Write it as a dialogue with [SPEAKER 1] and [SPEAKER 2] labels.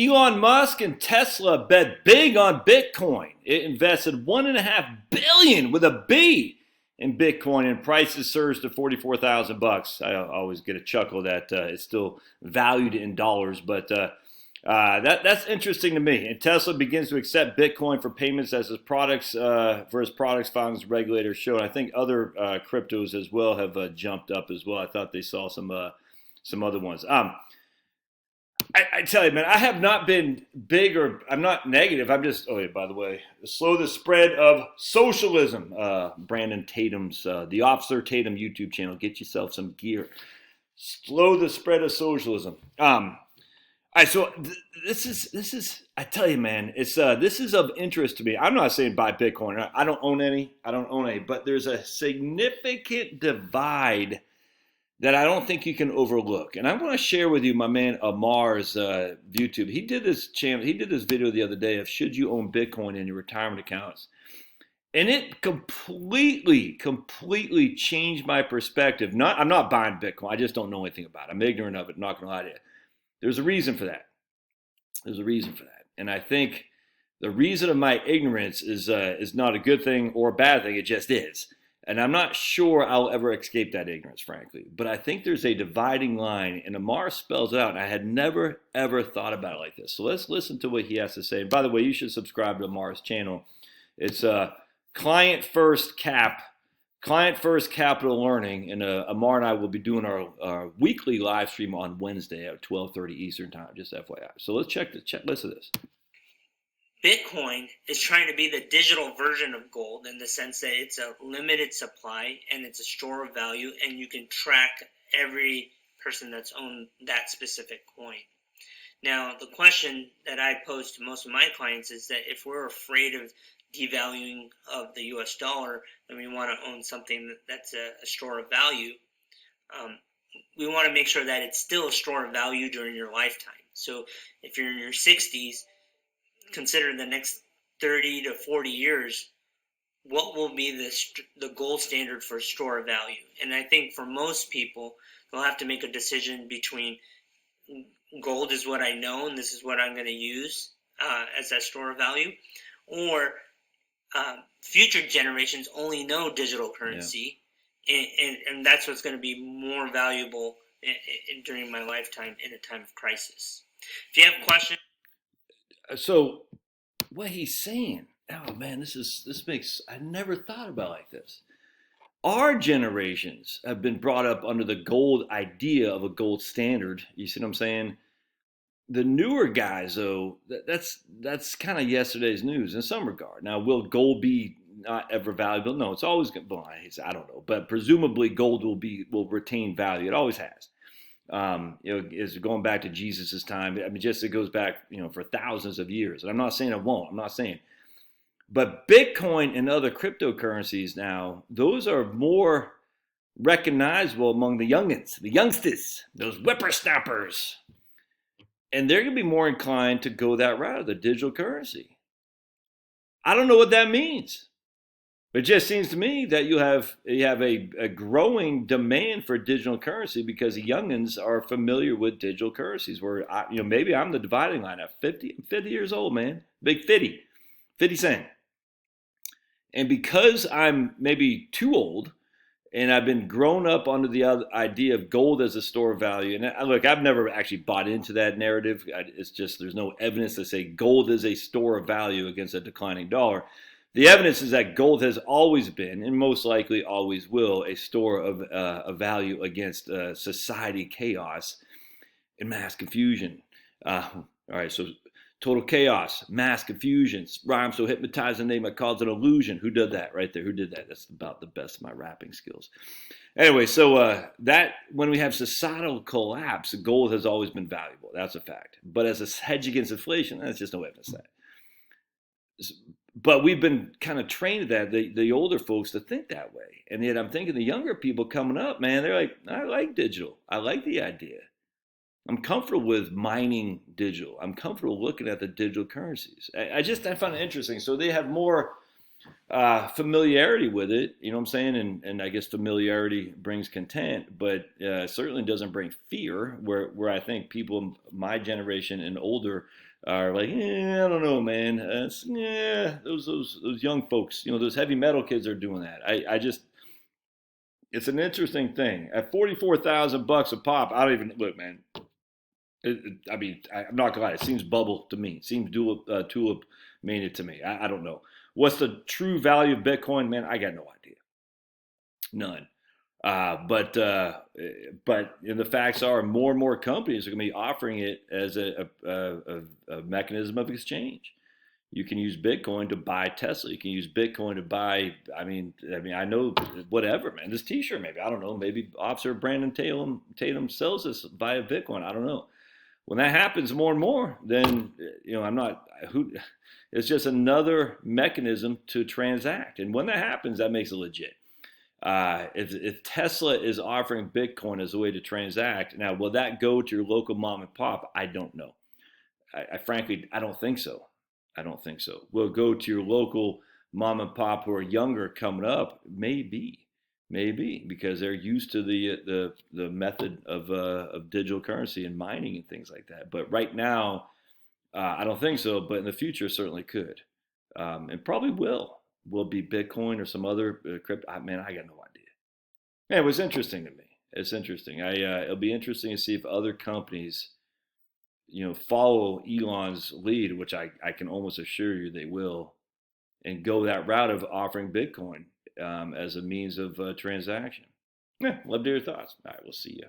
[SPEAKER 1] Elon Musk and Tesla bet big on Bitcoin. It invested $1.5 billion with a B in Bitcoin, and prices surged to $44,000. I always get a chuckle that it's still valued in dollars, but that's interesting to me. And Tesla begins to accept Bitcoin for payments as his products, filings regulators show. And I think other cryptos as well have jumped up as well. I thought they saw some other ones. I tell you, man, I have not been big or I'm not negative. I'm just, oh, yeah, by the way, slow the spread of socialism. Brandon Tatum's, the Officer Tatum YouTube channel. Get yourself some gear. Slow the spread of socialism. All right, so this is, I tell you, man, this is of interest to me. I'm not saying buy Bitcoin. I don't own any. But there's a significant divide that I don't think you can overlook. And I want to share with you my man Amar's YouTube. He did this video the other day of should you own Bitcoin in your retirement accounts. And it completely changed my perspective. I'm not buying Bitcoin. I just don't know anything about it. I'm ignorant of it, not going to lie to you. There's a reason for that. And I think the reason of my ignorance is not a good thing or a bad thing. It just is. And I'm not sure I'll ever escape that ignorance, frankly. But I think there's a dividing line, and Amar spells it out. And I had never, ever thought about it like this. So let's listen to what he has to say. And by the way, you should subscribe to Amar's channel. It's Client First Capital Learning. And Amar and I will be doing our weekly live stream on Wednesday at 12:30 Eastern Time, just FYI. So let's check listen to this.
[SPEAKER 2] Bitcoin is trying to be the digital version of gold in the sense that it's a limited supply and it's a store of value, and you can track every person that's owned that specific coin. Now, the question that I pose to most of my clients is that if we're afraid of devaluing of the US dollar and we want to own something that's a store of value, we want to make sure that it's still a store of value during your lifetime. So if you're in your 60s, consider the next 30 to 40 years, what will be the gold standard for store of value? And I think for most people, they'll have to make a decision between gold is what I know and this is what I'm going to use as that store of value, or future generations only know digital currency, and that's what's going to be more valuable during my lifetime in a time of crisis. If you have questions.
[SPEAKER 1] So what he's saying, oh man, this makes, I never thought about like this. Our generations have been brought up under the gold idea of a gold standard. You see what I'm saying? The newer guys, though, that's kind of yesterday's news in some regard. Now, will gold be not ever valuable? No, it's always going to, well, I don't know, but presumably gold will retain value. It always has. Is going back to Jesus's time. I mean, just it goes back, for thousands of years. And I'm not saying it won't. I'm not saying. But Bitcoin and other cryptocurrencies now, those are more recognizable among the youngins, the youngsters, those whippersnappers. And they're going to be more inclined to go that route of the digital currency. I don't know what that means. It just seems to me that you have a growing demand for digital currency because the youngins are familiar with digital currencies. Where maybe I'm the dividing line at 50. I'm 50 years old, man, big 50 cent. And because I'm maybe too old, and I've been grown up under the idea of gold as a store of value. And look, I've never actually bought into that narrative. It's just there's no evidence to say gold is a store of value against a declining dollar. The evidence is that gold has always been, and most likely always will, a store of value against society chaos and mass confusion. All right, so total chaos, mass confusion, rhymes so hypnotizing they might cause an illusion. Who did that right there? Who did that? That's about the best of my rapping skills. Anyway, so that when we have societal collapse, gold has always been valuable. That's a fact. But as a hedge against inflation, that's just no evidence of that. But we've been kind of trained that the older folks to think that way. And yet I'm thinking the younger people coming up, man, they're like, I like digital. I like the idea. I'm comfortable with mining digital. I'm comfortable looking at the digital currencies. I find it interesting. So they have more Familiarity with it, you know what I'm saying? And I guess familiarity brings content, but certainly doesn't bring fear. Where I think people my generation and older are like, I don't know, man. Those young folks, those heavy metal kids are doing that. I just it's an interesting thing. At $44,000 a pop, I don't even look, man. I mean, I'm not gonna lie. It seems bubble to me. It seems tulip mania to me. I don't know. What's the true value of Bitcoin, man? I got no idea. None. But the facts are more and more companies are going to be offering it as a mechanism of exchange. You can use Bitcoin to buy Tesla. You can use Bitcoin to buy. I know whatever, man. This T-shirt, maybe I don't know. Maybe Officer Brandon Tatum sells this via Bitcoin. I don't know. When that happens more and more, then I'm not who. It's just another mechanism to transact, and when that happens, that makes it legit. If Tesla is offering Bitcoin as a way to transact, now will that go to your local mom and pop? I don't know. I frankly, I don't think so. I don't think so. Will it go to your local mom and pop who are younger coming up? Maybe because they're used to the method of digital currency and mining and things like that. But right now, I don't think so. But in the future, certainly could, and probably will. Will it be Bitcoin or some other crypto? Man, I got no idea. Yeah, it was interesting to me. It's interesting. It'll be interesting to see if other companies, follow Elon's lead, which I can almost assure you they will, and go that route of offering Bitcoin as a means of transaction. Yeah, love to hear your thoughts. All right, we'll see you.